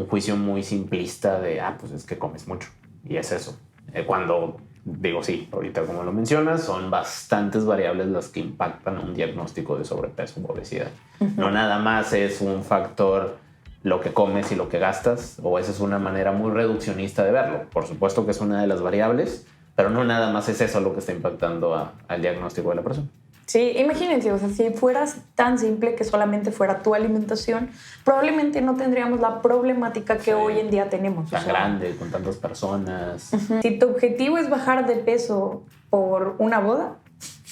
un juicio muy simplista de, pues es que comes mucho. Y es eso. Cuando digo, sí, ahorita como lo mencionas, son bastantes variables las que impactan un diagnóstico de sobrepeso o obesidad. No nada más es un factor lo que comes y lo que gastas, o esa es una manera muy reduccionista de verlo. Por supuesto que es una de las variables, pero no nada más es eso lo que está impactando al diagnóstico de la persona. Sí, imagínense, o sea, si fueras tan simple que solamente fuera tu alimentación, probablemente no tendríamos la problemática que hoy en día tenemos. Tan grande, con tantas personas. Si tu objetivo es bajar de peso por una boda,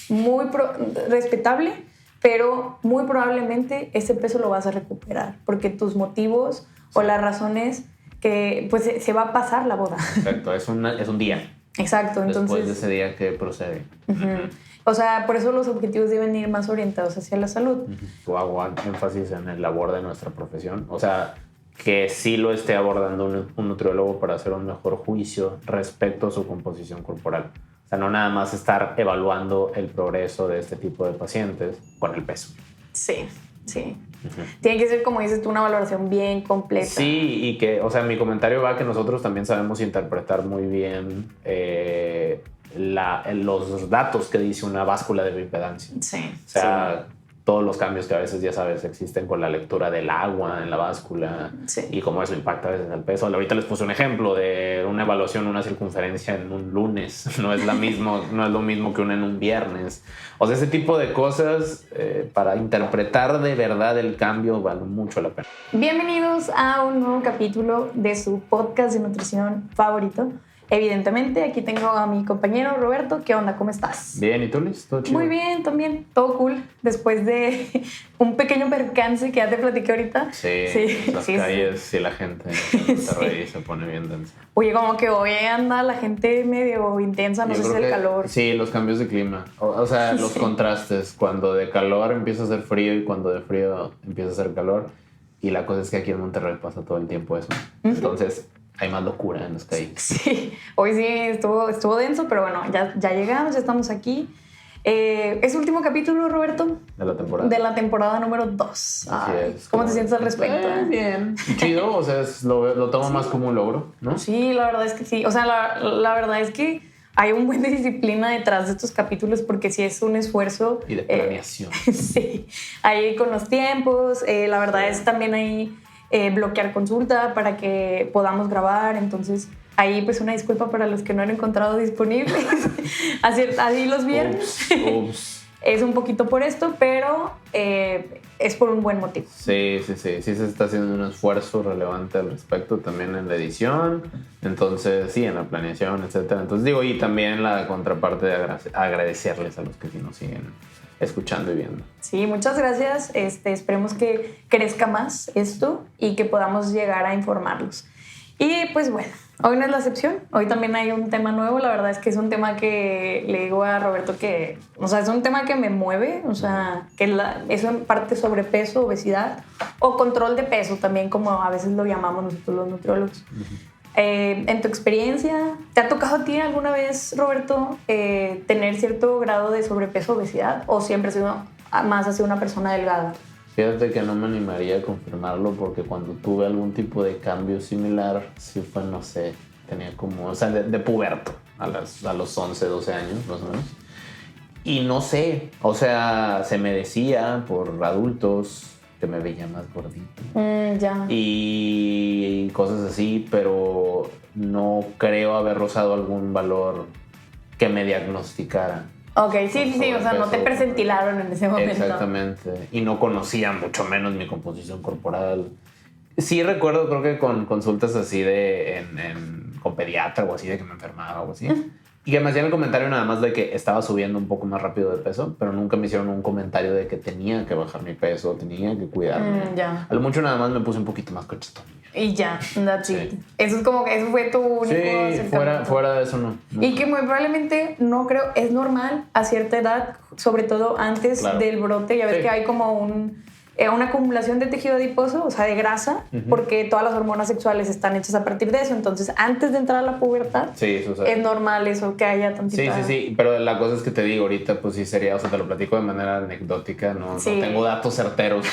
muy respetable, pero muy probablemente ese peso lo vas a recuperar, porque tus motivos o las razones que pues se va a pasar la boda. Exacto, es un día. Exacto, entonces... Después de ese día que procede. O sea, por eso los objetivos deben ir más orientados hacia la salud. Yo hago énfasis en el labor de nuestra profesión. O sea, que sí lo esté abordando un nutriólogo para hacer un mejor juicio respecto a su composición corporal. O sea, no nada más estar evaluando el progreso de este tipo de pacientes con el peso. Sí, sí. Tiene que ser, como dices tú, una valoración bien completa. Sí, y que, o sea, mi comentario va que nosotros también sabemos interpretar muy bien los datos que dice una báscula de bioimpedancia. Sí. O sea, todos los cambios que a veces, ya sabes, existen con la lectura del agua en la báscula y cómo eso impacta a veces el peso. Ahorita les puse un ejemplo de una evaluación, una circunferencia en un lunes. No es lo mismo que una en un viernes. O sea, ese tipo de cosas para interpretar de verdad el cambio vale mucho la pena. Bienvenidos a un nuevo capítulo de su podcast de nutrición favorito. Evidentemente, aquí tengo a mi compañero Roberto. ¿Qué onda? ¿Cómo estás? Bien, ¿y tú, Liz? ¿Todo chido? Muy bien, también. Todo cool. Después de un pequeño percance que ya te platiqué ahorita. Sí. Las calles y la gente se pone bien densa. Oye, como que hoy anda la gente medio intensa, no sé si es el calor. Sí, los cambios de clima. O sea, los contrastes. Cuando de calor empieza a hacer frío y cuando de frío empieza a hacer calor. Y la cosa es que aquí en Monterrey pasa todo el tiempo eso. Entonces... hay más locura en las calles. Sí, hoy sí estuvo denso, pero bueno, ya llegamos, ya estamos aquí. Es último capítulo, Roberto. De la temporada. De la temporada número 2. Así es. ¿Cómo te sientes al respecto? Bien. Chido, o sea, lo tomo más como un logro, ¿no? Sí, la verdad es que sí. O sea, la verdad es que hay un buen de disciplina detrás de estos capítulos porque sí es un esfuerzo. Y de planeación. Sí, ahí con los tiempos. La verdad es también ahí... bloquear consulta para que podamos grabar, entonces ahí pues una disculpa para los que no han encontrado disponibles así los viernes. Ups. Es un poquito por esto, pero es por un buen motivo. Sí se está haciendo un esfuerzo relevante al respecto también en la edición, entonces sí, en la planeación, etcétera. Entonces digo, y también la contraparte de agradecerles a los que sí nos siguen escuchando y viendo. Sí, muchas gracias. Esperemos que crezca más esto y que podamos llegar a informarlos. Y pues bueno, hoy no es la excepción. Hoy también hay un tema nuevo. La verdad es que es un tema que le digo a Roberto que, o sea, es un tema que me mueve. O sea, que eso en parte sobrepeso, obesidad o control de peso también, como a veces lo llamamos nosotros los nutriólogos. En tu experiencia, ¿te ha tocado a ti alguna vez, Roberto, tener cierto grado de sobrepeso o obesidad? ¿O siempre has sido más hacia una persona delgada? Fíjate que no me animaría a confirmarlo porque cuando tuve algún tipo de cambio similar, sí fue, no sé, tenía como, o sea, de puberto, a los 11, 12 años, más o menos. Y no sé, o sea, se me decía por adultos que me veía más gordito. Ya. Y cosas así, pero no creo haber rozado algún valor que me diagnosticara. Ok, sí, o sea, no te presentilaron en ese momento. Exactamente, y no conocía mucho menos mi composición corporal. Sí recuerdo, creo que con consultas así con pediatra o así, de que me enfermaba o así. Y que me hacían el comentario nada más de que estaba subiendo un poco más rápido de peso, pero nunca me hicieron un comentario de que tenía que bajar mi peso, tenía que cuidarme. Ya. A lo mucho nada más me puse un poquito más cachetón. Y ya, that's it. Eso es como que eso fue tu único acercamiento. Fuera de eso no. Y que muy probablemente, no creo, es normal a cierta edad, sobre todo antes del brote. Ya ves que hay como una acumulación de tejido adiposo, o sea, de grasa, porque todas las hormonas sexuales están hechas a partir de eso. Entonces, antes de entrar a la pubertad, es normal eso, que haya tantita... Sí, pero la cosa es que te digo ahorita, pues sí sería, o sea, te lo platico de manera anecdótica, no tengo datos certeros,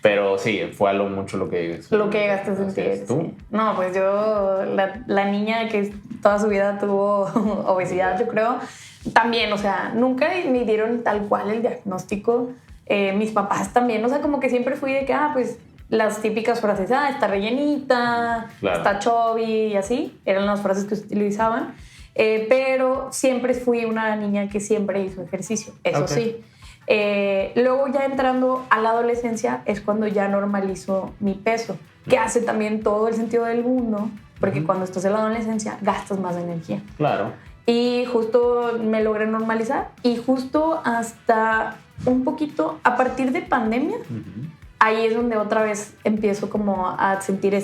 pero sí, fue a lo mucho lo que... Lo que llegaste a sentir. ¿Tú? Sí. No, pues yo, la niña que toda su vida tuvo obesidad, yo creo, también, o sea, nunca me dieron tal cual el diagnóstico. Mis papás también, o sea, como que siempre fui de que, pues las típicas frases, está rellenita, está chubby y así, eran las frases que se utilizaban, pero siempre fui una niña que siempre hizo ejercicio, eso sí. Luego ya entrando a la adolescencia es cuando ya normalizo mi peso, que hace también todo el sentido del mundo, porque cuando estás en la adolescencia gastas más energía. Claro. Y justo me logré normalizar y justo hasta un poquito a partir de pandemia, ahí es donde otra vez empiezo como a sentir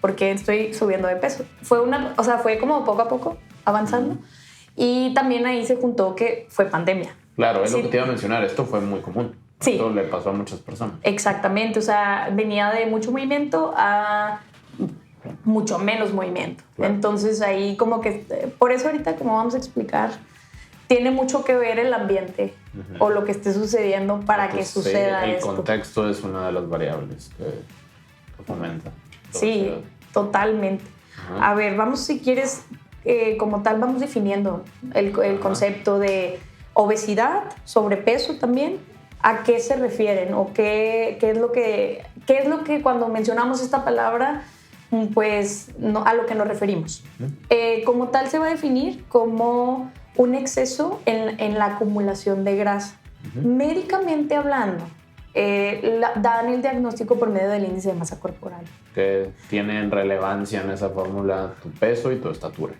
¿por qué estoy subiendo de peso? Fue como poco a poco avanzando y también ahí se juntó que fue pandemia. Claro, es lo que te iba a mencionar, esto fue muy común. Sí. Esto le pasó a muchas personas. Exactamente, o sea, venía de mucho movimiento a mucho menos movimiento. Claro. Entonces ahí como que, por eso ahorita como vamos a explicar, tiene mucho que ver el ambiente o lo que esté sucediendo para que suceda esto. El contexto es una de las variables que fomenta. Sí, totalmente. A ver, vamos, si quieres, como tal, vamos definiendo el concepto de obesidad, sobrepeso también. ¿A qué se refieren? ¿O qué es lo que cuando mencionamos esta palabra, pues a lo que nos referimos? Como tal se va a definir como un exceso en la acumulación de grasa. Médicamente hablando, dan el diagnóstico por medio del índice de masa corporal. Que tienen relevancia en esa fórmula tu peso y tu estatura.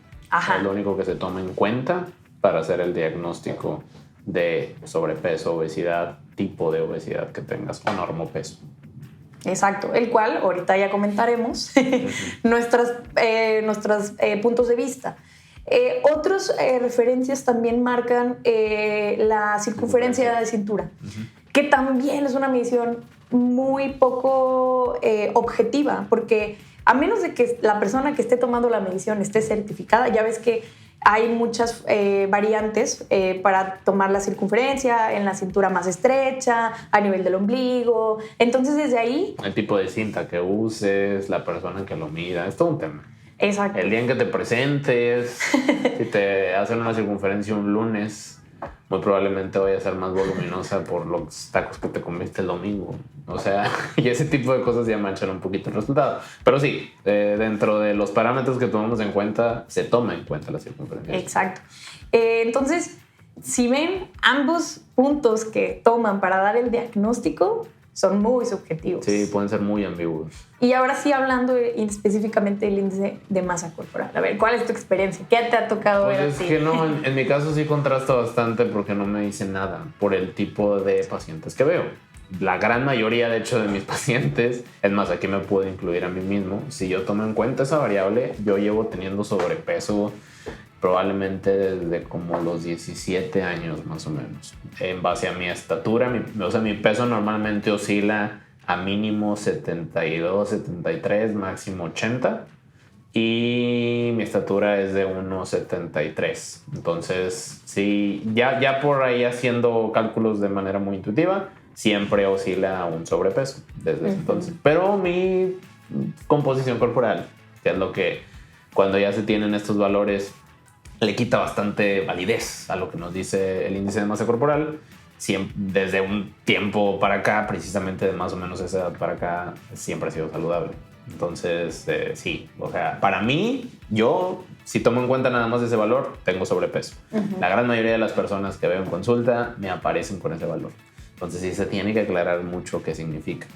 Es lo único que se toma en cuenta para hacer el diagnóstico de sobrepeso, obesidad, tipo de obesidad que tengas o normopeso. Exacto, el cual ahorita ya comentaremos nuestros puntos de vista. Otras referencias también marcan la circunferencia de cintura, que también es una medición muy poco objetiva, porque a menos de que la persona que esté tomando la medición esté certificada, ya ves que hay muchas variantes para tomar la circunferencia en la cintura más estrecha, a nivel del ombligo. Entonces, desde ahí... El tipo de cinta que uses, la persona que lo mida, es todo un tema. Exacto. El día en que te presentes, si te hacen una circunferencia un lunes, muy probablemente vaya a ser más voluminosa por los tacos que te comiste el domingo. O sea, y ese tipo de cosas ya manchan un poquito el resultado. Pero sí, dentro de los parámetros que tomamos en cuenta, se toma en cuenta la circunferencia. Exacto. Entonces, si ven, ambos puntos que toman para dar el diagnóstico son muy subjetivos. Sí, pueden ser muy ambiguos. Y ahora sí, hablando específicamente del índice de masa corporal. A ver, ¿cuál es tu experiencia? ¿Qué te ha tocado ver a ti? Pues es que no, en mi caso sí contrasta bastante porque no me dice nada por el tipo de pacientes que veo. La gran mayoría, de hecho, de mis pacientes, es más, aquí me puedo incluir a mí mismo. Si yo tomo en cuenta esa variable, yo llevo teniendo sobrepeso probablemente desde como los 17 años más o menos. En base a mi estatura, mi peso normalmente oscila a mínimo 72, 73, máximo 80. Y mi estatura es de 1,73. Entonces, sí, ya por ahí haciendo cálculos de manera muy intuitiva, siempre oscila a un sobrepeso desde ese entonces. Pero mi composición corporal, que es lo que cuando ya se tienen estos valores le quita bastante validez a lo que nos dice el índice de masa corporal. Desde un tiempo para acá, precisamente de más o menos esa edad para acá, siempre ha sido saludable. Entonces, sí, o sea, para mí, yo, si tomo en cuenta nada más ese valor, tengo sobrepeso. La gran mayoría de las personas que veo en consulta me aparecen con ese valor. Entonces, sí se tiene que aclarar mucho qué significa.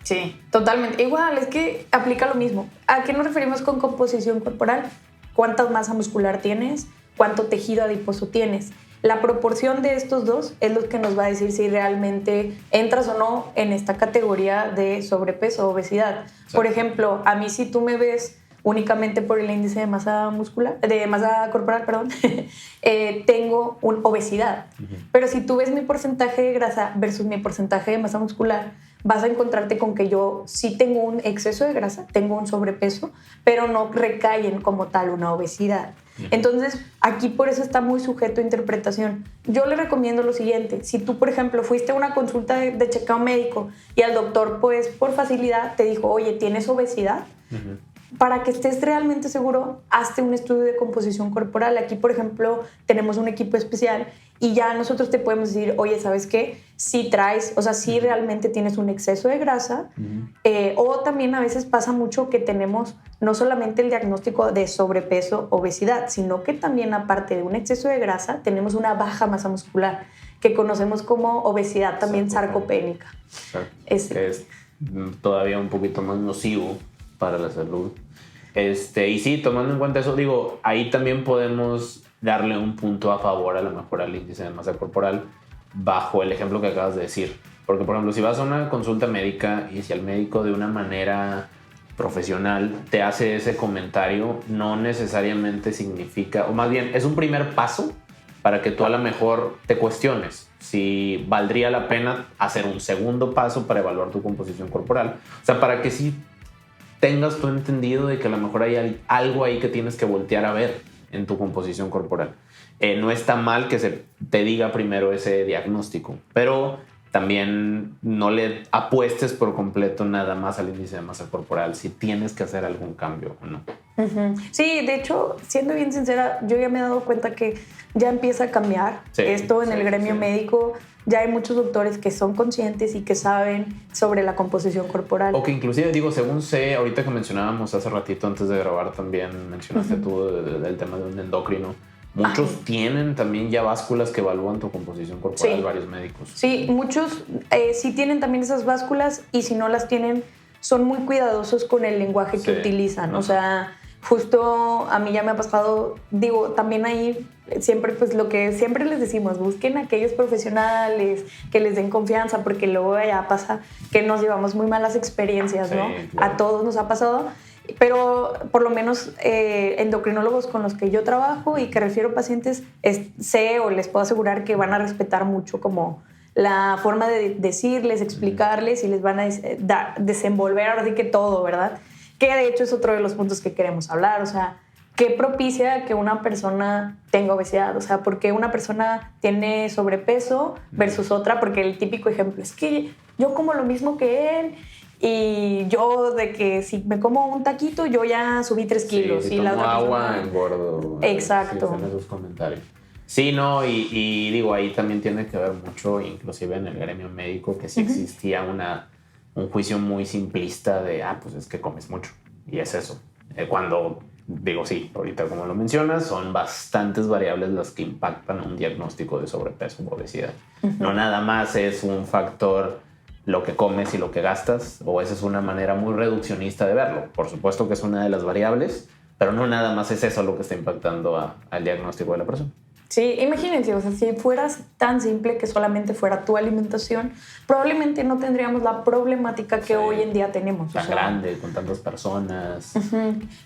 Sí, totalmente. Igual, es que aplica lo mismo. ¿A qué nos referimos con composición corporal? ¿Cuánta masa muscular tienes? ¿Cuánto tejido adiposo tienes? La proporción de estos dos es lo que nos va a decir si realmente entras o no en esta categoría de sobrepeso o obesidad. Por ejemplo, a mí si tú me ves únicamente por el índice de masa muscular, de masa corporal, perdón, tengo obesidad. Pero si tú ves mi porcentaje de grasa versus mi porcentaje de masa muscular, vas a encontrarte con que yo sí tengo un exceso de grasa, tengo un sobrepeso, pero no recaen como tal una obesidad. Entonces, aquí por eso está muy sujeto a interpretación. Yo le recomiendo lo siguiente: si tú, por ejemplo, fuiste a una consulta de chequeo médico y el doctor, pues, por facilidad te dijo, oye, ¿tienes obesidad? Para que estés realmente seguro, hazte un estudio de composición corporal. Aquí, por ejemplo, tenemos un equipo especial y ya nosotros te podemos decir, oye, ¿sabes qué? Si traes, o sea, si realmente tienes un exceso de grasa, o también a veces pasa mucho que tenemos no solamente el diagnóstico de sobrepeso, obesidad, sino que también, aparte de un exceso de grasa, tenemos una baja masa muscular, que conocemos como obesidad también sarcopénica. Es todavía un poquito más nocivo para la salud. Y sí, tomando en cuenta eso, digo, ahí también podemos darle un punto a favor a lo mejor al índice de masa corporal bajo el ejemplo que acabas de decir. Porque, por ejemplo, si vas a una consulta médica y si el médico de una manera profesional te hace ese comentario, no necesariamente significa, o más bien es un primer paso para que tú a lo mejor te cuestiones si valdría la pena hacer un segundo paso para evaluar tu composición corporal. O sea, para que sí tengas tú entendido de que a lo mejor hay algo ahí que tienes que voltear a ver en tu composición corporal. No está mal que se te diga primero ese diagnóstico, pero también no le apuestes por completo nada más al índice de masa corporal si tienes que hacer algún cambio o no. Sí, de hecho, siendo bien sincera, yo ya me he dado cuenta que ya empieza a cambiar esto en el gremio médico. Ya hay muchos doctores que son conscientes y que saben sobre la composición corporal. O que inclusive, digo, según sé, ahorita que mencionábamos hace ratito antes de grabar también mencionaste tú del tema de un endocrino. Muchos tienen también ya básculas que evalúan tu composición corporal, varios médicos. Sí, muchos sí tienen también esas básculas, y si no las tienen, son muy cuidadosos con el lenguaje que utilizan. O sea, justo a mí ya me ha pasado, digo, también ahí siempre, pues lo que siempre les decimos, busquen a aquellos profesionales que les den confianza, porque luego ya pasa que nos llevamos muy malas experiencias, ¿no? Claro. A todos nos ha pasado. Pero por lo menos endocrinólogos con los que yo trabajo y que refiero pacientes, sé o les puedo asegurar que van a respetar mucho como la forma de decirles, explicarles, y les van a desenvolver ahora sí que todo, ¿verdad? Que de hecho es otro de los puntos que queremos hablar. O sea, ¿qué propicia que una persona tenga obesidad? O sea, ¿por qué una persona tiene sobrepeso versus otra? Porque el típico ejemplo es que yo como lo mismo que él, y yo de que si me como un taquito yo ya subí 3 kilos. Si y la otra agua, persona engordo. Exacto. Sí, en esos comentarios. Sí, no, y digo, ahí también tiene que ver mucho, inclusive en el gremio médico, que sí existía un juicio muy simplista de, pues es que comes mucho. Y es eso. Cuando, digo, sí, ahorita como lo mencionas, son bastantes variables las que impactan un diagnóstico de sobrepeso o obesidad. No nada más es un factor lo que comes y lo que gastas, o esa es una manera muy reduccionista de verlo. Por supuesto que es una de las variables, pero no nada más es eso lo que está impactando al diagnóstico de la persona. Sí, imagínense, o sea, si fueras tan simple que solamente fuera tu alimentación, probablemente no tendríamos la problemática que hoy en día tenemos. Tan grande, con tantas personas.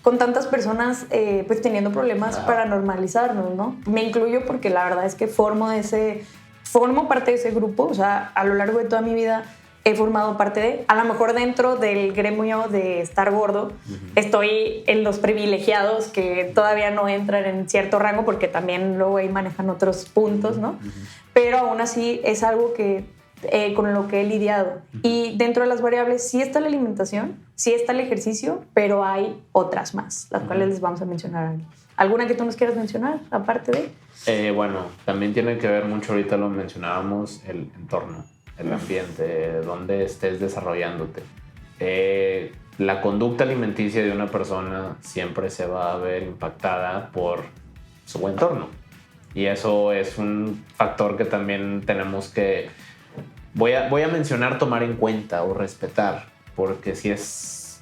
Con tantas personas, pues teniendo problemas para normalizarnos, ¿no? Me incluyo porque la verdad es que formo parte de ese grupo. O sea, a lo largo de toda mi vida he formado parte de, a lo mejor dentro del gremio de estar gordo, estoy en los privilegiados que todavía no entran en cierto rango, porque también luego ahí manejan otros puntos, ¿no? Pero aún así es algo que con lo que he lidiado. Y dentro de las variables sí está la alimentación, sí está el ejercicio, pero hay otras más, las cuales les vamos a mencionar. ¿Alguna que tú nos quieras mencionar, aparte de? Bueno, también tiene que ver mucho, ahorita lo mencionábamos, el entorno, el ambiente, donde estés desarrollándote. La conducta alimenticia de una persona siempre se va a ver impactada por su entorno. Y eso es un factor que también tenemos que... Voy a mencionar tomar en cuenta o respetar, porque si es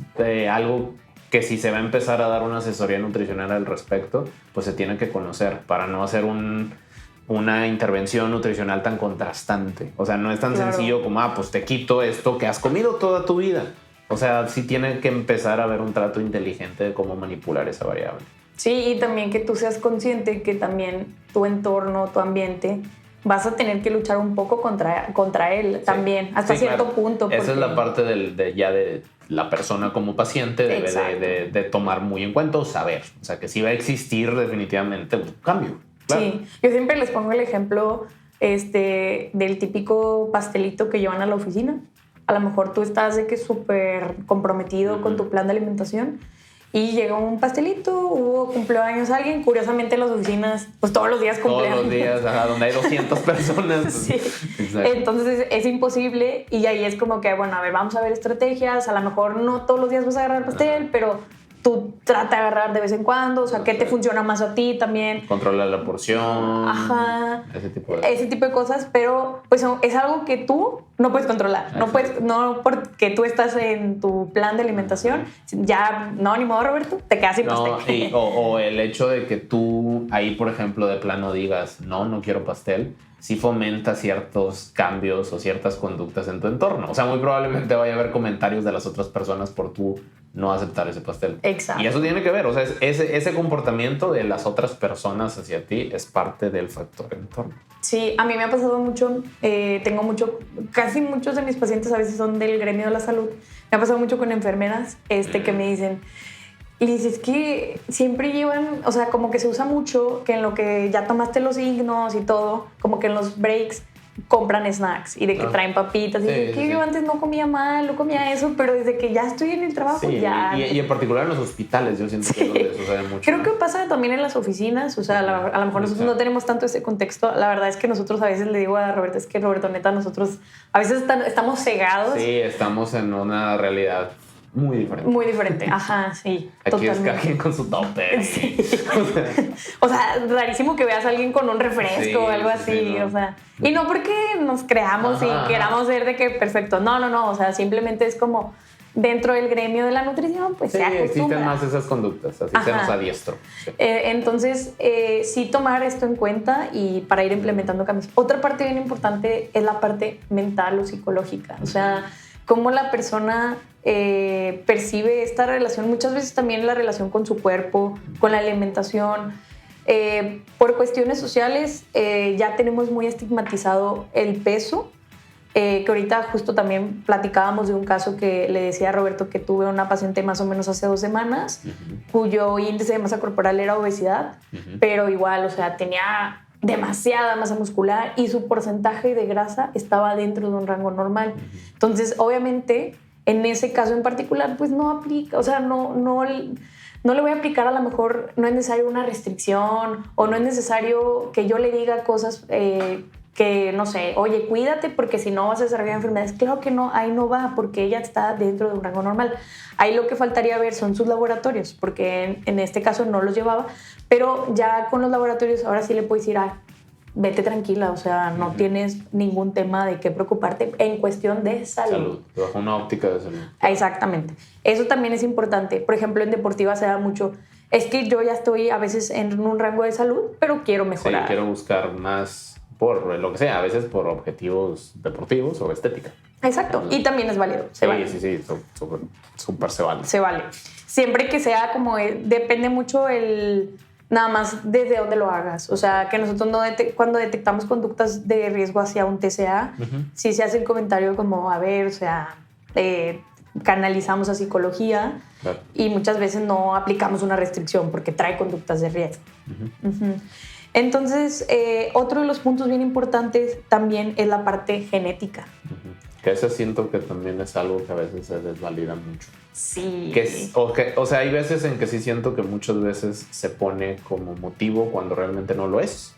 algo que si se va a empezar a dar una asesoría nutricional al respecto, pues se tiene que conocer para no hacer una intervención nutricional tan contrastante. O sea, no es tan sencillo como, pues te quito esto que has comido toda tu vida. O sea, sí tiene que empezar a haber un trato inteligente de cómo manipular esa variable. Sí, y también que tú seas consciente que también tu entorno, tu ambiente, vas a tener que luchar un poco contra él también, hasta cierto punto. Esa es la parte de la persona como paciente debe de tomar muy en cuenta o saber. O sea, que sí va a existir definitivamente un cambio. Claro. Sí, yo siempre les pongo el ejemplo del típico pastelito que llevan a la oficina. A lo mejor tú estás de que súper comprometido con tu plan de alimentación y llega un pastelito, hubo cumpleaños alguien, curiosamente en las oficinas, pues todos los días cumpleaños. Todos los días, donde hay 200 personas. Sí, exacto. Entonces es imposible y ahí es como que, bueno, a ver, vamos a ver estrategias, a lo mejor no todos los días vas a agarrar el pastel, pero tú trata de agarrar de vez en cuando, o sea, qué te funciona más a ti también. Controlar la porción. Ajá. Ese tipo de cosas, pero pues es algo que tú no puedes controlar. No porque tú estás en tu plan de alimentación, ya, no, ni modo, Roberto, te quedas sin pastel. O el hecho de que tú ahí, por ejemplo, de plano digas, no quiero pastel, sí fomenta ciertos cambios o ciertas conductas en tu entorno. O sea, muy probablemente vaya a haber comentarios de las otras personas por tú no aceptar ese pastel. Exacto. Y eso tiene que ver, o sea, ese comportamiento de las otras personas hacia ti es parte del factor entorno. Sí, a mí me ha pasado mucho, casi muchos de mis pacientes a veces son del gremio de la salud. Me ha pasado mucho con enfermeras que me dicen, Liz, es que siempre llevan, o sea, como que se usa mucho que en lo que ya tomaste los signos y todo, como que en los breaks compran snacks y de que traen papitas. Y de que yo antes no comía mal, no comía eso, pero desde que ya estoy en el trabajo ya... Y en particular en los hospitales, yo siento que es donde sucede mucho. Creo que pasa también en las oficinas, o sea, a lo mejor nosotros no tenemos tanto ese contexto. La verdad es que nosotros a veces le digo a Roberto, es que Roberto, neta, nosotros a veces estamos cegados. Sí, estamos en una realidad muy diferente. Muy diferente, ajá, sí. Aquí totalmente. es cada quien con su tope. Sí. O sea, rarísimo que veas a alguien con un refresco o algo así, no. O sea. Y no porque nos creamos y queramos ser de que perfecto. No. O sea, simplemente es como dentro del gremio de la nutrición, pues se acostumbra. Existen más esas conductas, así se nos adiestro. Sí. Entonces, sí tomar esto en cuenta y para ir implementando cambios. Otra parte bien importante es la parte mental o psicológica. O sea, cómo la persona percibe esta relación, muchas veces también la relación con su cuerpo, con la alimentación. Por cuestiones sociales ya tenemos muy estigmatizado el peso, que ahorita justo también platicábamos de un caso que le decía a Roberto que tuve una paciente más o menos hace 2 semanas, cuyo índice de masa corporal era obesidad, pero igual, o sea, tenía demasiada masa muscular y su porcentaje de grasa estaba dentro de un rango normal. Entonces, obviamente, en ese caso en particular, pues no aplica, o sea, no le voy a aplicar, a lo mejor no es necesario una restricción o no es necesario que yo le diga cosas que, no sé, oye, cuídate porque si no vas a desarrollar enfermedades. Claro que no, ahí no va porque ella está dentro de un rango normal. Ahí lo que faltaría ver son sus laboratorios, porque en este caso no los llevaba, pero ya con los laboratorios ahora sí le puedo decir, vete tranquila, o sea, no tienes ningún tema de qué preocuparte en cuestión de salud. Bajo una óptica de salud. Exactamente. Eso también es importante. Por ejemplo, en deportiva se da mucho, es que yo ya estoy a veces en un rango de salud, pero quiero mejorar. Sí, quiero buscar más por lo que sea, a veces por objetivos deportivos o estética. Exacto, y también es válido. Sí, súper se vale. Se vale. Siempre que sea como, depende mucho nada más desde dónde lo hagas. O sea, que nosotros cuando detectamos conductas de riesgo hacia un TCA, sí se hace el comentario como, a ver, o sea, canalizamos a psicología y muchas veces no aplicamos una restricción porque trae conductas de riesgo. Entonces, otro de los puntos bien importantes también es la parte genética. Que ese siento que también es algo que a veces se desvalida mucho. Sí. O sea, hay veces en que sí siento que muchas veces se pone como motivo cuando realmente no lo es.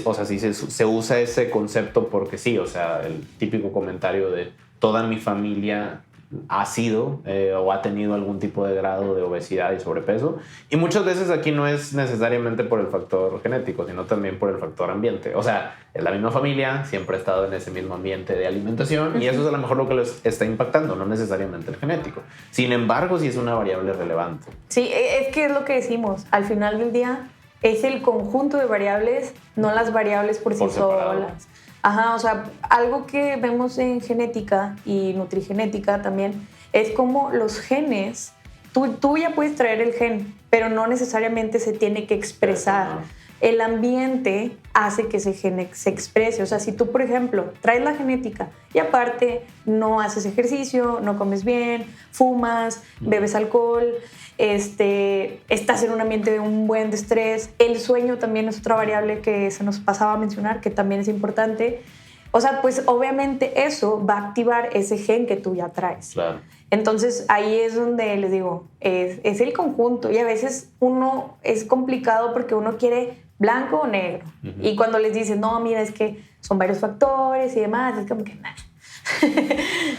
O sea, sí se usa ese concepto porque sí, o sea, el típico comentario de toda mi familia ha sido o ha tenido algún tipo de grado de obesidad y sobrepeso. Y muchas veces aquí no es necesariamente por el factor genético, sino también por el factor ambiente. O sea, es la misma familia, siempre ha estado en ese mismo ambiente de alimentación y eso es a lo mejor lo que les está impactando, no necesariamente el genético. Sin embargo, sí es una variable relevante. Sí, es que es lo que decimos. Al final del día es el conjunto de variables, no las variables por sí solas. Ajá, o sea, algo que vemos en genética y nutrigenética también es como los genes, tú ya puedes traer el gen, pero no necesariamente se tiene que expresar. El ambiente hace que ese gen se exprese. O sea, si tú, por ejemplo, traes la genética y aparte no haces ejercicio, no comes bien, fumas, bebes alcohol, estás en un ambiente de un buen estrés, el sueño también es otra variable que se nos pasaba a mencionar, que también es importante. O sea, pues obviamente eso va a activar ese gen que tú ya traes. Claro. Entonces ahí es donde les digo, es el conjunto, y a veces uno es complicado porque uno quiere blanco o negro. Y cuando les dicen, no, mira, es que son varios factores y demás, es como que nada.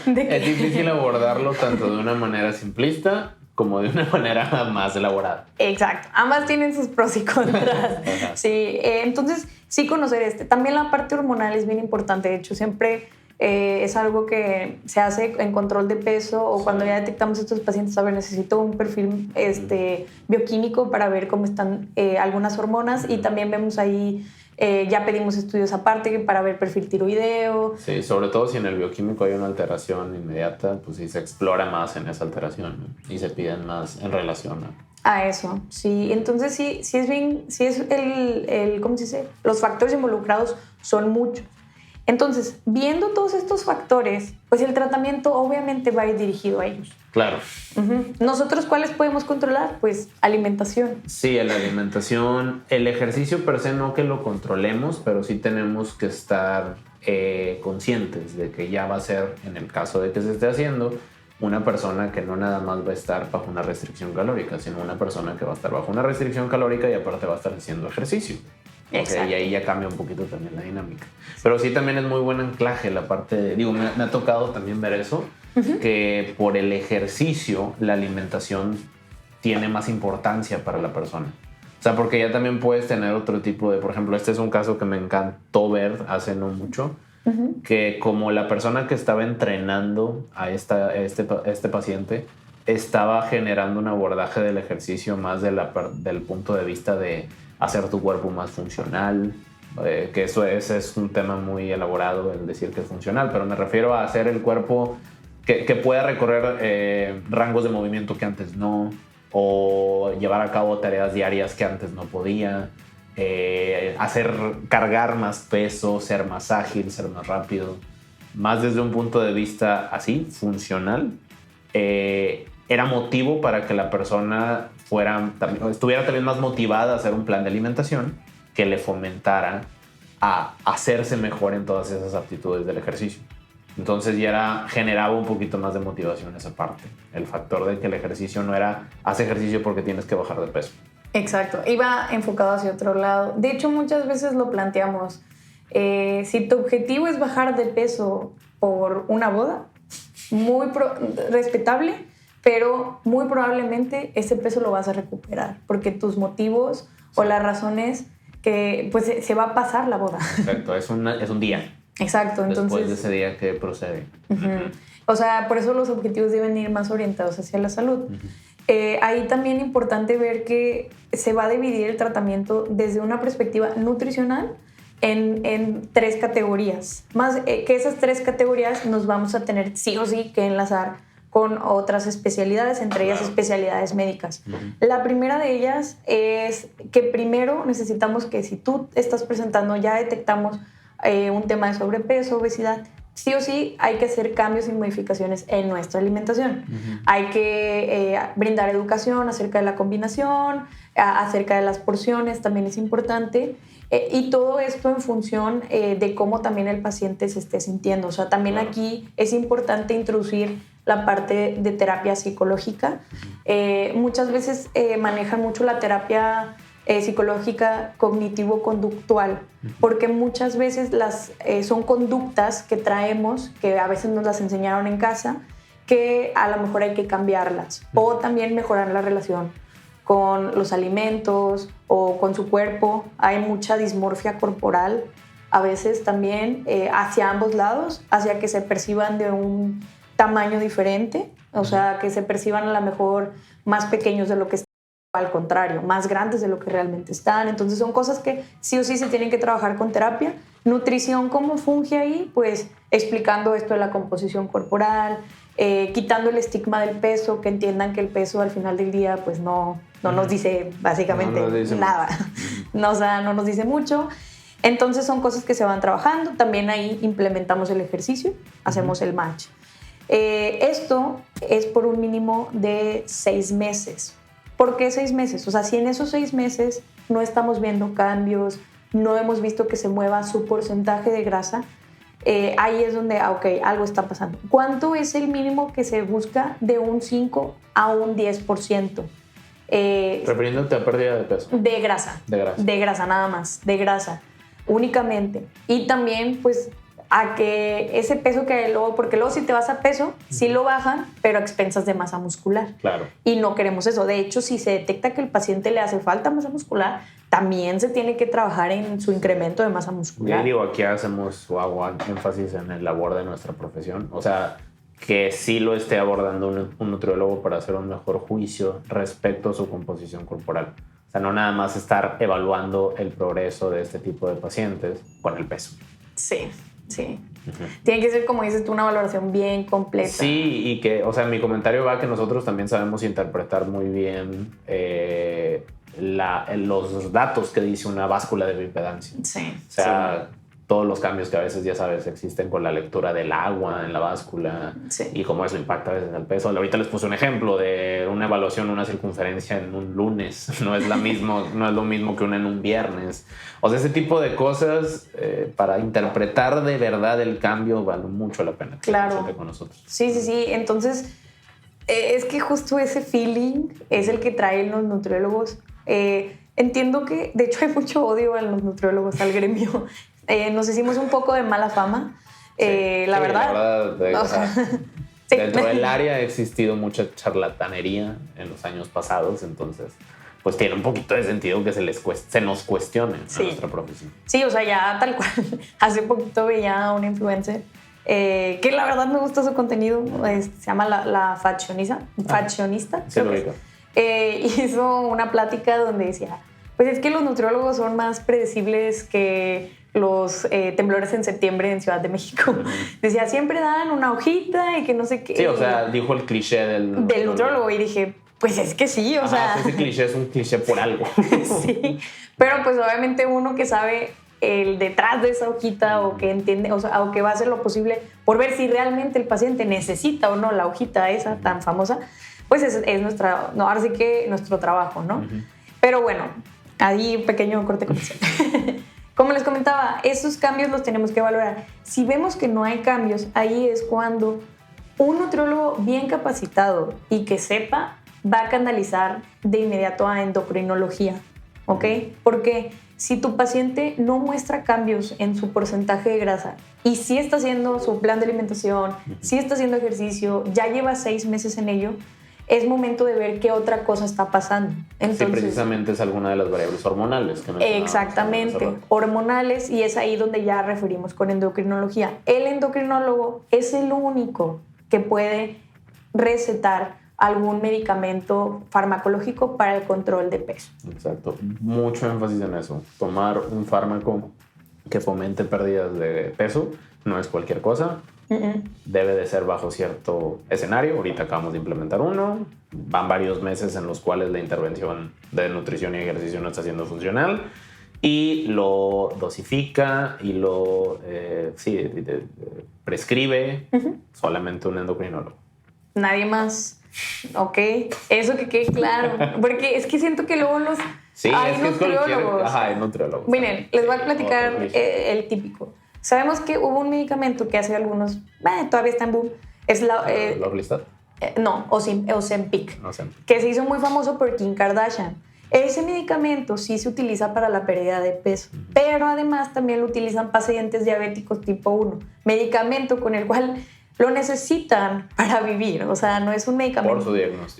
Es difícil abordarlo tanto de una manera simplista como de una manera más elaborada. Exacto. Ambas tienen sus pros y contras. Sí, entonces sí conocer También la parte hormonal es bien importante. De hecho, siempre es algo que se hace en control de peso o cuando ya detectamos a estos pacientes, a ver, necesito un perfil bioquímico para ver cómo están algunas hormonas, y también vemos ahí, ya pedimos estudios aparte para ver perfil tiroideo. Sí, sobre todo si en el bioquímico hay una alteración inmediata, pues sí se explora más en esa alteración, ¿no? Y se piden más en relación a eso, sí. Entonces sí es ¿cómo se dice? Los factores involucrados son muchos. Entonces, viendo todos estos factores, pues el tratamiento obviamente va a ir dirigido a ellos. Claro. ¿Nosotros cuáles podemos controlar? Pues alimentación. Sí, la alimentación, el ejercicio per se no que lo controlemos, pero sí tenemos que estar conscientes de que ya va a ser, en el caso de que se esté haciendo, una persona que no nada más va a estar bajo una restricción calórica, sino una persona que va a estar bajo una restricción calórica y aparte va a estar haciendo ejercicio. O sea, y ahí ya cambia un poquito también la dinámica. Pero sí también es muy buen anclaje la parte de... Digo, me ha tocado también ver eso, que por el ejercicio la alimentación tiene más importancia para la persona. O sea, porque ya también puedes tener otro tipo de... Por ejemplo, este es un caso que me encantó ver hace no mucho, que como la persona que estaba entrenando a este paciente estaba generando un abordaje del ejercicio más del punto de vista de hacer tu cuerpo más funcional, que ese es un tema muy elaborado, el decir que es funcional, pero me refiero a hacer el cuerpo que pueda recorrer rangos de movimiento que antes no, o llevar a cabo tareas diarias que antes no podía, cargar más peso, ser más ágil, ser más rápido, más desde un punto de vista así, funcional. Era motivo para que la persona estuviera también más motivada a hacer un plan de alimentación que le fomentara a hacerse mejor en todas esas aptitudes del ejercicio. Entonces ya generaba un poquito más de motivación esa parte. El factor de que el ejercicio no era haz ejercicio porque tienes que bajar de peso. Exacto, iba enfocado hacia otro lado. De hecho, muchas veces lo planteamos. Si tu objetivo es bajar de peso por una boda, muy respetable, pero muy probablemente ese peso lo vas a recuperar porque tus motivos o las razones que pues se va a pasar la boda. Exacto, es un día. Exacto, entonces después de ese día que procede. O sea, por eso los objetivos deben ir más orientados hacia la salud. Ahí también importante ver que se va a dividir el tratamiento desde una perspectiva nutricional en 3 categorías. Más que esas 3 categorías nos vamos a tener sí o sí que enlazar con otras especialidades, entre ellas especialidades médicas. La primera de ellas es que primero necesitamos que si tú estás presentando, ya detectamos un tema de sobrepeso, obesidad, sí o sí hay que hacer cambios y modificaciones en nuestra alimentación. Hay que brindar educación acerca de la combinación, acerca de las porciones, también es importante. Y todo esto en función de cómo también el paciente se esté sintiendo. O sea, también aquí es importante introducir la parte de terapia psicológica. Muchas veces manejan mucho la terapia psicológica cognitivo-conductual, porque muchas veces son conductas que traemos, que a veces nos las enseñaron en casa, que a lo mejor hay que cambiarlas, o también mejorar la relación con los alimentos o con su cuerpo. Hay mucha dismorfia corporal, a veces también hacia ambos lados, hacia que se perciban de un tamaño diferente, o sea, que se perciban a lo mejor más pequeños de lo que están, al contrario, más grandes de lo que realmente están. Entonces son cosas que sí o sí se tienen que trabajar con terapia. Nutrición, ¿cómo funge ahí? Pues explicando esto de la composición corporal, quitando el estigma del peso, que entiendan que el peso al final del día pues no nos dice básicamente nada, no, o sea, no nos dice mucho. Entonces son cosas que se van trabajando. También ahí implementamos el ejercicio, hacemos el match. Esto es por un mínimo de 6 meses. ¿Por qué 6 meses? O sea, si en esos 6 meses no estamos viendo cambios, no hemos visto que se mueva su porcentaje de grasa, ahí es donde, ok, algo está pasando. ¿Cuánto es el mínimo que se busca? De un 5 a un 10%. Refiriéndote a pérdida de peso. De grasa. De grasa, nada más. De grasa, únicamente. Y también, pues, a que ese peso que luego, porque luego si te vas a peso, sí lo bajan, pero a expensas de masa muscular. Claro. Y no queremos eso. De hecho, si se detecta que al paciente le hace falta masa muscular, también se tiene que trabajar en su incremento de masa muscular. Y digo, aquí hacemos o hago énfasis en el labor de nuestra profesión. O sea, que sí lo esté abordando un nutriólogo para hacer un mejor juicio respecto a su composición corporal. O sea, no nada más estar evaluando el progreso de este tipo de pacientes con el peso. Sí. Sí. Tiene que ser, como dices tú, una valoración bien completa. Sí, y que, o sea, mi comentario va que nosotros también sabemos interpretar muy bien los datos que dice una báscula de bioimpedancia. Sí. O sea, todos los cambios que a veces, ya sabes, existen con la lectura del agua en la báscula y cómo eso impacta a veces en el peso. Ahorita les puse un ejemplo de una evaluación, una circunferencia en un lunes. No es lo mismo que una en un viernes. O sea, ese tipo de cosas para interpretar de verdad el cambio vale mucho la pena. Claro. Con nosotros. Sí. Entonces, es que justo ese feeling es el que traen los nutriólogos. Entiendo que, de hecho, hay mucho odio a los nutriólogos, al gremio. Nos hicimos un poco de mala fama, la verdad. Dentro del área ha existido mucha charlatanería en los años pasados, entonces pues tiene un poquito de sentido que se nos cuestione a nuestra profesión. Sí, o sea, ya tal cual. Hace poquito veía a una influencer que la verdad me gusta su contenido, se llama la Fashionista. Se lo ubica. Hizo una plática donde decía, pues es que los nutriólogos son más predecibles que los temblores en septiembre en Ciudad de México. Decía, siempre dan una hojita y que no sé qué. Sí, o sea, dijo el cliché del nutriólogo y dije, pues es que sí, o sea... Ese cliché es un cliché por algo. Sí, pero pues obviamente uno que sabe el detrás de esa hojita o que entiende, o sea, o que va a hacer lo posible por ver si realmente el paciente necesita o no la hojita esa tan famosa, pues es nuestra, no, ahora sí que nuestro trabajo, ¿no? Pero bueno, ahí un pequeño corte comercial. Como les comentaba, esos cambios los tenemos que valorar. Si vemos que no hay cambios, ahí es cuando un nutriólogo bien capacitado y que sepa va a canalizar de inmediato a endocrinología, ¿ok? Porque si tu paciente no muestra cambios en su porcentaje de grasa y sí está haciendo su plan de alimentación, sí está haciendo ejercicio, ya lleva 6 meses en ello, es momento de ver qué otra cosa está pasando. Entonces, sí, precisamente es alguna de las variables hormonales que exactamente, hormonales, y es ahí donde ya referimos con endocrinología. El endocrinólogo es el único que puede recetar algún medicamento farmacológico para el control de peso. Exacto, mucho énfasis en eso. Tomar un fármaco que fomente pérdidas de peso no es cualquier cosa. Debe de ser bajo cierto escenario. Ahorita acabamos de implementar uno. Van varios meses en los cuales la intervención de nutrición y ejercicio no está siendo funcional y lo dosifica y lo prescribe solamente un endocrinólogo. Nadie más. Ok, eso que quede claro. Porque es que siento que luego los... Sí, hay nutriólogos. Hay nutriólogos. Miren, les voy a platicar el típico. Sabemos que hubo un medicamento que hace algunos, todavía está en boom, es la... ¿Loglistat? No, Ozempic, que se hizo muy famoso por Kim Kardashian. Ese medicamento sí se utiliza para la pérdida de peso, pero además también lo utilizan pacientes diabéticos tipo 1, medicamento con el cual lo necesitan para vivir, o sea, no es un medicamento.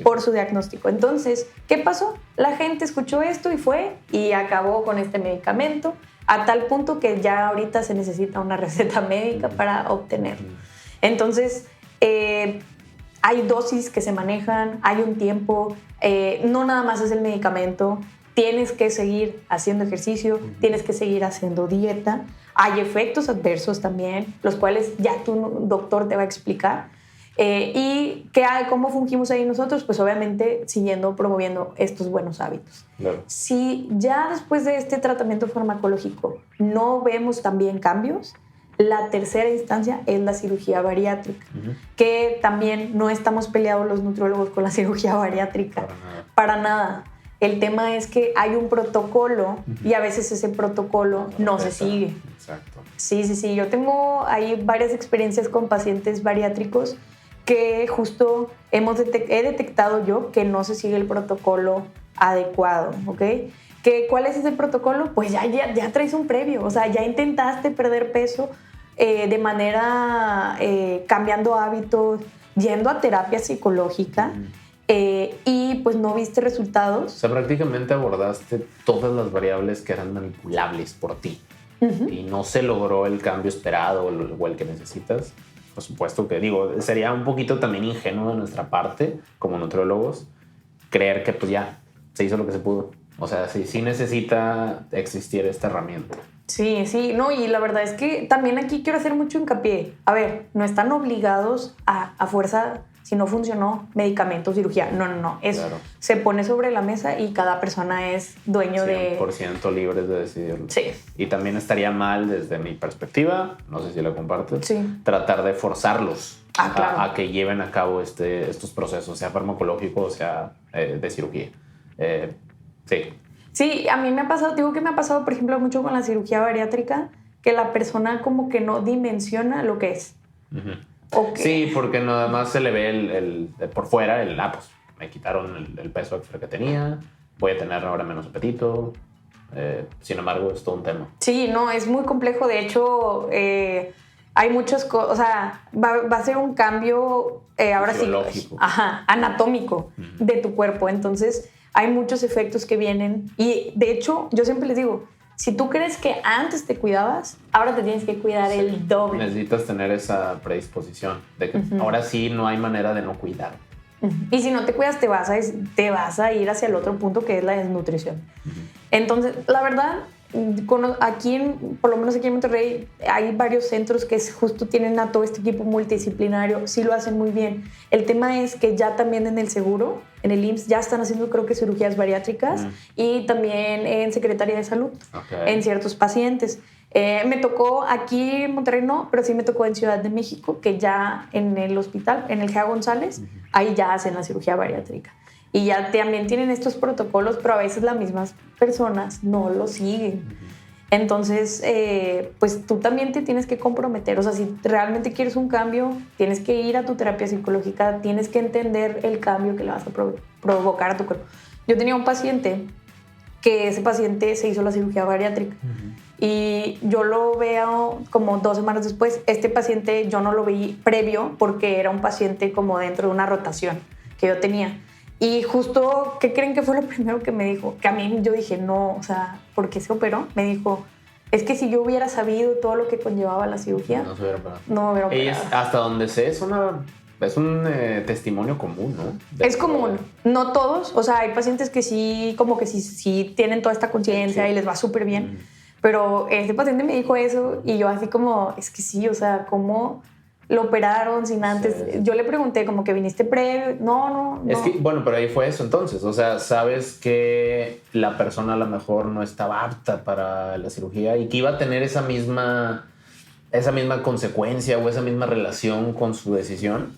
Por su diagnóstico. Entonces, ¿qué pasó? La gente escuchó esto y fue y acabó con este medicamento, a tal punto que ya ahorita se necesita una receta médica para obtenerlo. Entonces, hay dosis que se manejan, hay un tiempo, no nada más es el medicamento, tienes que seguir haciendo ejercicio, tienes que seguir haciendo dieta, hay efectos adversos también, los cuales ya tu doctor te va a explicar. ¿Y cómo fungimos ahí nosotros? Pues obviamente siguiendo promoviendo estos buenos hábitos. Claro. Si ya después de este tratamiento farmacológico no vemos también cambios, la tercera instancia es la cirugía bariátrica, que también no estamos peleados los nutriólogos con la cirugía bariátrica. Para nada. El tema es que hay un protocolo y a veces ese protocolo no se sigue. Exacto. Sí. Yo tengo ahí varias experiencias con pacientes bariátricos que justo he detectado yo que no se sigue el protocolo adecuado, ¿ok? ¿Cuál es ese protocolo? Pues ya traes un previo, o sea, ya intentaste perder peso de manera cambiando hábitos, yendo a terapia psicológica y pues no viste resultados. O sea, prácticamente abordaste todas las variables que eran manipulables por ti y no se logró el cambio esperado o el que necesitas. Por supuesto que sería un poquito también ingenuo de nuestra parte como nutriólogos creer que pues ya se hizo lo que se pudo. O sea, sí necesita existir esta herramienta. Sí, no, y la verdad es que también aquí quiero hacer mucho hincapié. A ver, no están obligados a fuerza, si no funcionó, medicamento, cirugía. No. Eso claro. Se pone sobre la mesa y cada persona es dueño 100% libres de decidirlo. Sí. Y también estaría mal, desde mi perspectiva, no sé si la compartes, tratar de forzarlos claro. a que lleven a cabo estos procesos, sea farmacológico o sea de cirugía. Sí. Sí, a mí me ha pasado, por ejemplo, mucho con la cirugía bariátrica, que la persona como que no dimensiona lo que es. Okay. Sí, porque nada más se le ve por fuera pues me quitaron el peso extra que tenía, voy a tener ahora menos apetito. Sin embargo, es todo un tema. Sí, no, es muy complejo. De hecho, hay muchas cosas, o sea, va a ser un cambio ahora sí, anatómico de tu cuerpo. Entonces, hay muchos efectos que vienen y de hecho yo siempre les digo, si tú crees que antes te cuidabas, ahora te tienes que cuidar el doble. Necesitas tener esa predisposición de que ahora sí no hay manera de no cuidar. Y si no te cuidas te vas a ir hacia el otro punto que es la desnutrición. Entonces, la verdad, por lo menos aquí en Monterrey hay varios centros que justo tienen a todo este equipo multidisciplinario, sí lo hacen muy bien. El tema es que ya también en el seguro, en el IMSS, ya están haciendo creo que cirugías bariátricas y también en Secretaría de Salud, en ciertos pacientes. Me tocó aquí en Monterrey no, pero sí me tocó en Ciudad de México, que ya en el hospital, en el G.A. González, ahí ya hacen la cirugía bariátrica. Y ya también tienen estos protocolos, pero a veces las mismas personas no lo siguen. Entonces, pues tú también te tienes que comprometer. O sea, si realmente quieres un cambio, tienes que ir a tu terapia psicológica, tienes que entender el cambio que le vas a provocar a tu cuerpo. Yo tenía un paciente que ese paciente se hizo la cirugía bariátrica. Y yo lo veo como 2 semanas después. Este paciente yo no lo vi previo porque era un paciente como dentro de una rotación que yo tenía. Y justo, ¿qué creen que fue lo primero que me dijo? Que a mí yo dije, no, o sea, ¿por qué se operó? Me dijo, es que si yo hubiera sabido todo lo que conllevaba la cirugía, no se hubiera operado. No me hubiera operado. Ella, hasta donde sé, es un testimonio común, ¿no? Es común. No todos. O sea, hay pacientes que sí, como que sí tienen toda esta conciencia y les va súper bien. Pero este paciente me dijo eso y yo así como, es que sí, o sea, ¿cómo lo operaron sin antes? Sí. Yo le pregunté como que viniste previo. No. Es que, bueno, pero ahí fue eso entonces. O sea, sabes que la persona a lo mejor no estaba apta para la cirugía y que iba a tener esa misma consecuencia o esa misma relación con su decisión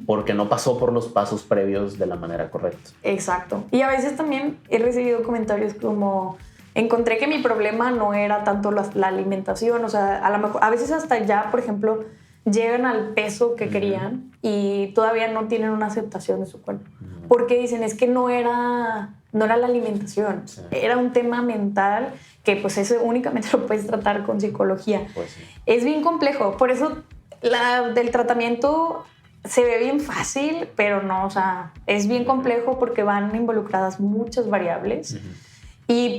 porque no pasó por los pasos previos de la manera correcta. Exacto. Y a veces también he recibido comentarios como... Encontré que mi problema no era tanto la alimentación, o sea, a lo mejor, a veces hasta ya, por ejemplo, llegan al peso que querían y todavía no tienen una aceptación de su cuerpo. Porque dicen, es que no era la alimentación, era un tema mental que pues eso únicamente lo puedes tratar con psicología. Pues sí. Es bien complejo, por eso del tratamiento se ve bien fácil, pero no, o sea, es bien complejo porque van involucradas muchas variables y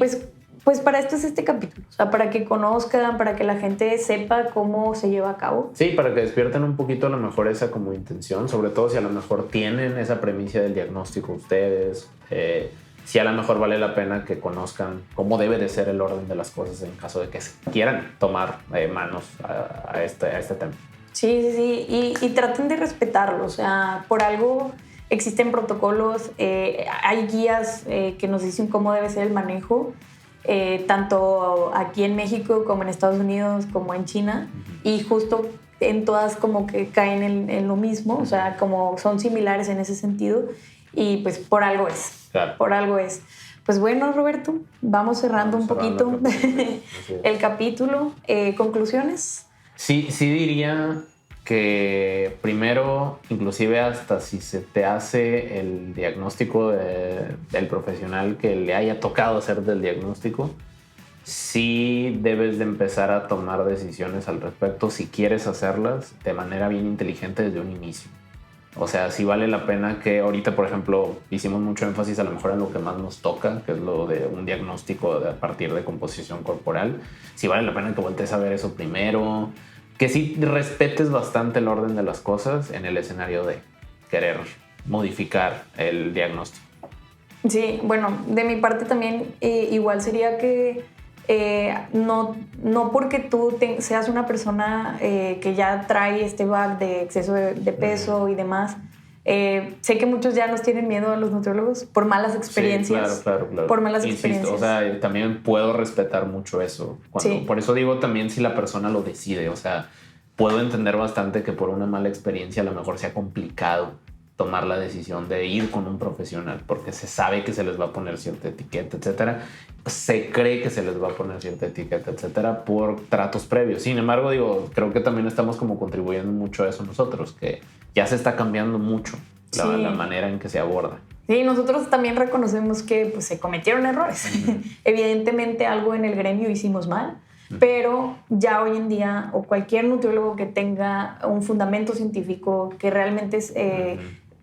pues para esto es este capítulo, o sea, para que conozcan, para que la gente sepa cómo se lleva a cabo. Sí, para que despierten un poquito a lo mejor esa como intención, sobre todo si a lo mejor tienen esa premisa del diagnóstico ustedes, si a lo mejor vale la pena que conozcan cómo debe de ser el orden de las cosas en caso de que quieran tomar manos a este tema. Sí. Y traten de respetarlo. O sea, por algo existen protocolos, hay guías que nos dicen cómo debe ser el manejo, tanto aquí en México como en Estados Unidos como en China. Y justo en todas como que caen en lo mismo. O sea, como son similares en ese sentido. Y pues por algo es. Claro. Por algo es. Pues bueno, Roberto, vamos cerrando un poquito el capítulo. ¿Conclusiones? Sí diría que primero, inclusive hasta si se te hace el diagnóstico del profesional que le haya tocado hacer del diagnóstico, sí debes de empezar a tomar decisiones al respecto si quieres hacerlas de manera bien inteligente desde un inicio. O sea, sí vale la pena que ahorita, por ejemplo, hicimos mucho énfasis a lo mejor en lo que más nos toca, que es lo de un diagnóstico a partir de composición corporal. Sí vale la pena que voltees a ver eso primero, que sí respetes bastante el orden de las cosas en el escenario de querer modificar el diagnóstico. Sí, bueno, de mi parte también igual sería que no porque tú seas una persona que ya trae este bag de exceso de peso y demás. Sé que muchos ya nos tienen miedo a los nutriólogos por malas experiencias. Sí, claro. Por malas Insisto, experiencias. O sea, también puedo respetar mucho eso. Por eso digo también si la persona lo decide. O sea, puedo entender bastante que por una mala experiencia a lo mejor sea complicado tomar la decisión de ir con un profesional porque se sabe que se les va a poner cierta etiqueta, etcétera. Se cree que se les va a poner cierta etiqueta, etcétera, por tratos previos. Sin embargo, creo que también estamos como contribuyendo mucho a eso nosotros, que ya se está cambiando mucho la manera en que se aborda. Sí, nosotros también reconocemos que pues, se cometieron errores. Evidentemente algo en el gremio hicimos mal, pero ya hoy en día, o cualquier nutriólogo que tenga un fundamento científico, que realmente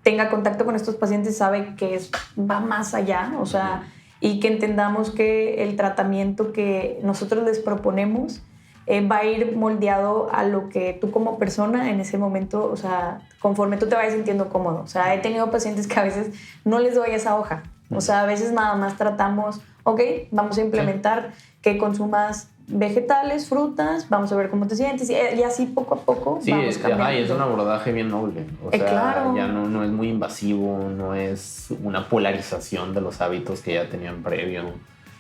tenga contacto con estos pacientes, sabe que va más allá, o sea, y que entendamos que el tratamiento que nosotros les proponemos va a ir moldeado a lo que tú como persona en ese momento, o sea, conforme tú te vayas sintiendo cómodo. O sea, he tenido pacientes que a veces no les doy esa hoja. O sea, a veces nada más tratamos, ok, vamos a implementar que consumas vegetales, frutas, vamos a ver cómo te sientes y así poco a poco vamos cambiando. Y es un abordaje bien noble. O sea, claro. Ya no es muy invasivo, no es una polarización de los hábitos que ya tenían previo.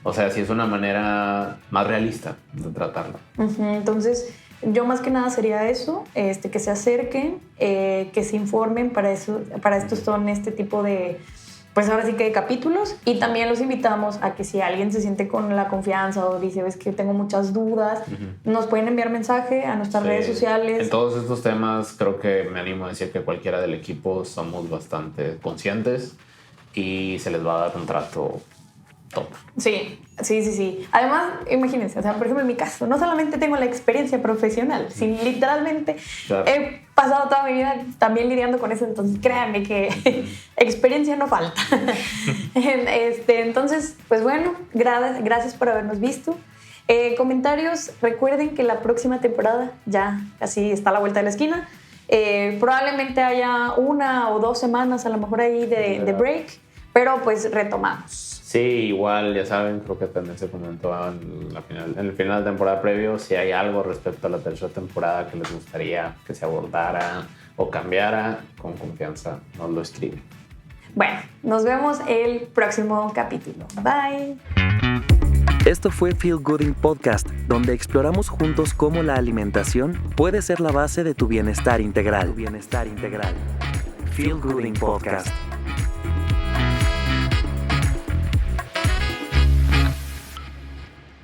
O sea, sí es una manera más realista de tratarlo. Entonces, yo más que nada sería eso, que se acerquen, que se informen, para esto son este tipo de, pues ahora sí que de capítulos, y también los invitamos a que si alguien se siente con la confianza o dice, ves que tengo muchas dudas, nos pueden enviar mensaje a nuestras redes sociales. En todos estos temas creo que me animo a decir que cualquiera del equipo somos bastante conscientes y se les va a dar un trato top. Sí. Además, imagínense, o sea, por ejemplo, en mi caso, no solamente tengo la experiencia profesional, sino literalmente he pasado toda mi vida también lidiando con eso, entonces créanme que experiencia no falta. Entonces, pues bueno, gracias por habernos visto. Comentarios, recuerden que la próxima temporada ya casi está a la vuelta de la esquina. Probablemente haya 1 o 2 semanas a lo mejor ahí de break, pero pues retomamos. Sí, igual, ya saben, creo que también se comentó en el final de temporada previo, si hay algo respecto a la tercera temporada que les gustaría que se abordara o cambiara, con confianza nos lo escriben. Bueno, nos vemos el próximo capítulo. Bye. Esto fue Feel Gooding Podcast, donde exploramos juntos cómo la alimentación puede ser la base de tu bienestar integral. Feel Gooding Podcast.